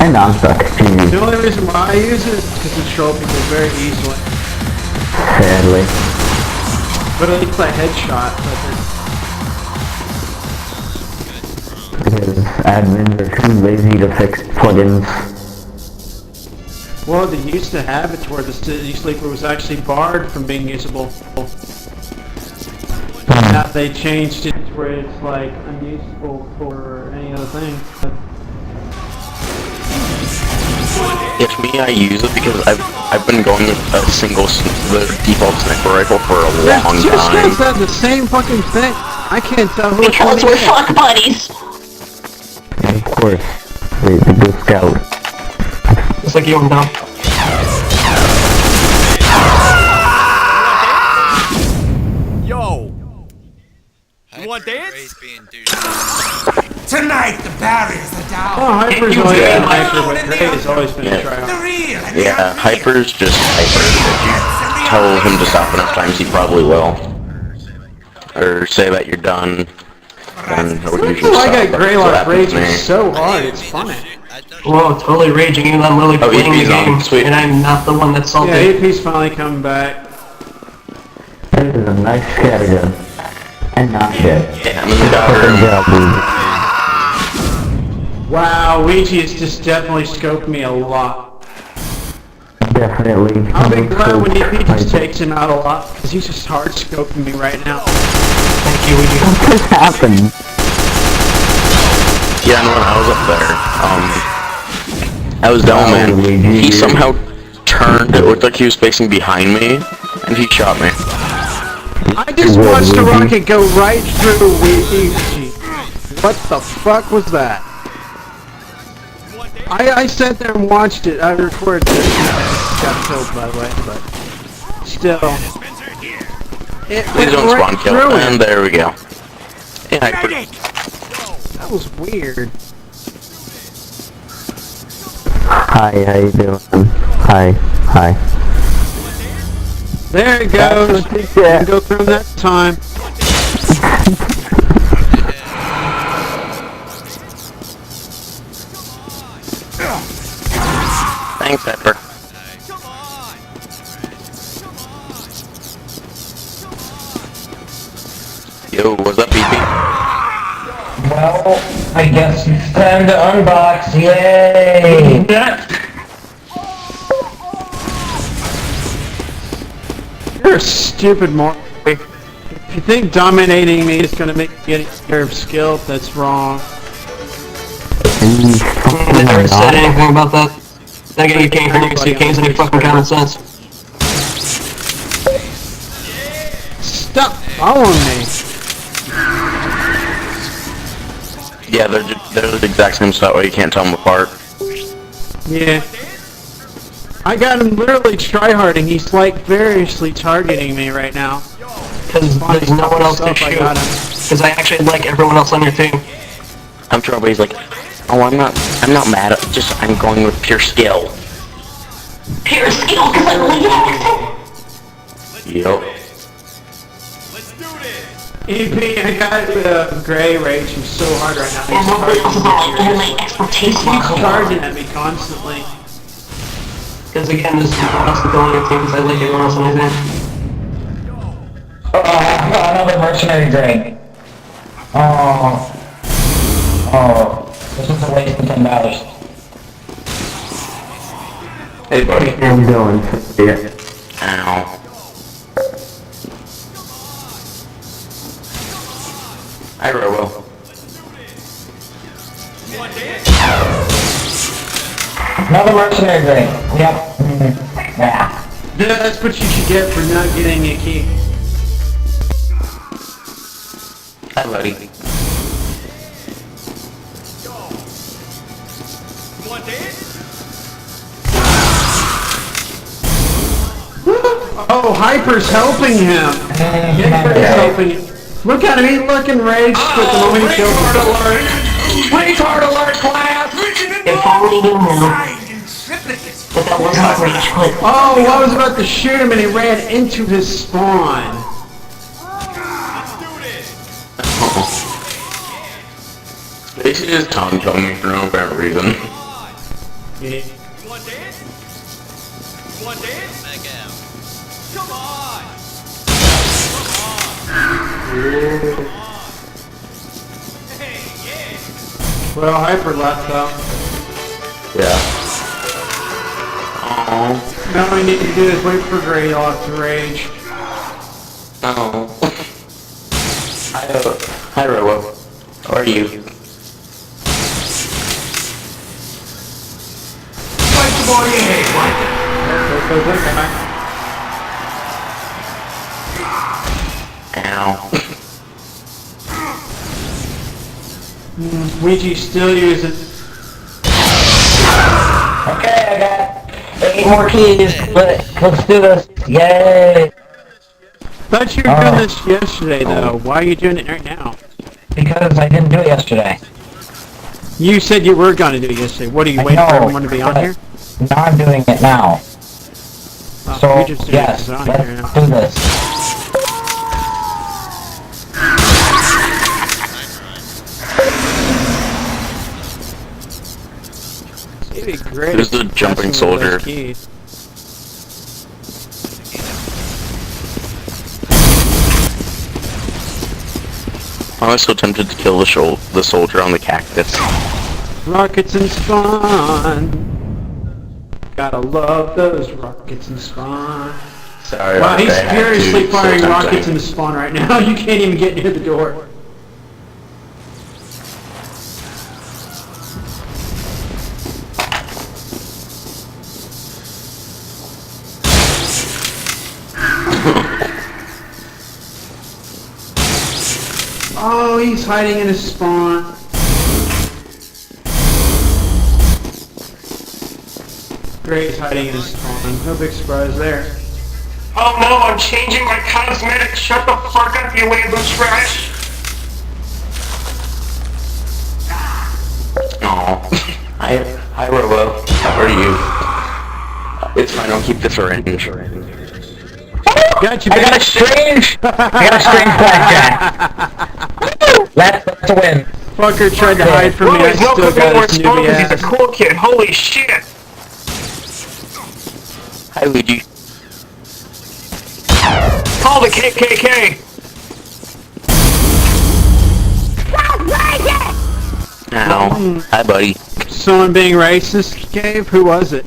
And I'm stuck. GG. The only reason why I use it is to control people very easily. Sadly. But at least I headshot, Because admins are too lazy to fix plugins. well, they used to have it to where the City Sleeper was actually barred from being usable. Now they changed it to where it's like unusable for any other thing. If me, I use it because I've been going with a single the default sniper rifle for a long Two time. skins have the same fucking thing. I can't tell who Because we're fuck buddies. And of course, the good scout. Just like you and Dom. Yo! You want dance? Tonight the barriers are down. Oh, Hyper's always been Hyper, but Gray has always been a tryhard. The real and Yeah, Hyper's just Hyper. If you tell him to stop enough times, he probably will. Or say that you're done, then he'll usually I stop. got That's Gray what like happens to raging me. so hard, it's funny. Whoa, totally raging, even though I'm really Oh, playing the EP's on, game, sweet. and I'm not the one that's salty. Yeah, AP's finally coming back. This is a nice scattergun. And not shit. Yeah, I'm in the Fucking bathroom. job, dude. Wow, Ouija has just definitely scoped me a lot. Definitely. I'll be glad when EP just takes him out a lot, because he's just hard scoping me right now. Thank you, Ouija. What just happened? Yeah, and when I was up there, I was down, man. He somehow turned, it looked like he was facing behind me, and he shot me. I just watched a rocket go right through Ouija. What the fuck was that? I sat there and watched it. I recorded it. Got killed, by the way, but still. It Please don't went spawn right kill, through and him. there we go. Yeah, Hyper. That was weird. Hi, how you doing? Hi, hi. There it goes. Didn't go through him that time. Thanks, Hyper. Yo, what's up, BP? Well, I guess it's time to unbox, yay! You're a stupid moron. If you think dominating me is gonna make you get your skill, that's wrong. I never said anything about that. Again, you came from here, so you can't use any fucking common sense. Stop following me. Yeah, they're the exact same set way, you can't tell them apart. Yeah. I got him literally tryharding. He's like variously targeting me right now. Because there's no one else to I shoot. got him. Because I actually like everyone else on your team. I'm sure everybody's like, oh, I'm not mad at, I'm going with pure skill. Pure skill, because I'm really Yup. EP, I got Gray raging so hard right now. and nobody else is on my expertise He's level. charging at me constantly. Because again, this is everyone else to go on your team, because I like everyone else on your team. Another mercenary drink. Oh, this is a waste of $10. Hey, buddy. How you doing? Yeah. Ow. Hi, Robo. Another mercenary drink. Yep. Yeah. Yeah, that's what you should get for not getting a key. Hi, buddy. Oh, Hyper's helping him. Hyper's helping him. Look at him, he's looking raged with the moment he kills him. Retard alert, class! If only you knew. But that wasn't a rage quit. Oh, I was about to shoot him and he ran into his spawn. They should just taunt me for no apparent reason. Yeah. You want to dance? You want to dance? Back out. Come on! Come on! Hey, yeah! Well, Hyper left though. Yeah. Oh. Now all we need to do is wait for Great off to rage. Oh. Hi, Robo. How are you? Fight the boy you hate, what? There goes that guy. Ow. Ouija still using. Okay, I got 8 more keys. Let's do this. Yay! Thought you were doing this yesterday though. Why are you doing it right now? Because I didn't do it yesterday. You said you were going to do it yesterday. What, are you waiting for everyone to be on here? Now I'm doing it now. So, Ouija's doing yes, it on let's here now. do this. It'd be great Who's if the you jumping passed some of those soldier? keys. I'm so tempted to kill the soldier on the cactus. Rockets and spawn. Gotta love those rockets and spawn. Sorry, Wow, he's I had to, furiously so firing tempting. rockets into spawn right now. You can't even get near the door. Oh, he's hiding in his spawn. Great's hiding in his spawn. No big surprise there. Oh no, I'm changing my cosmetics. Shut the fuck up, you label trash. Aw. Hi, Robo. How are you? It's fine, I'll keep the syringe. Got you, I got a bitch. strange blackjack. That's a win. Fucker tried to hide from me. I He's no still cooking more got his spawn newbie because he's a ass. cool kid. Holy shit. Hi, Luigi. Call the KKK. Ow. Hi, buddy. Someone being racist, Cave? Who was it?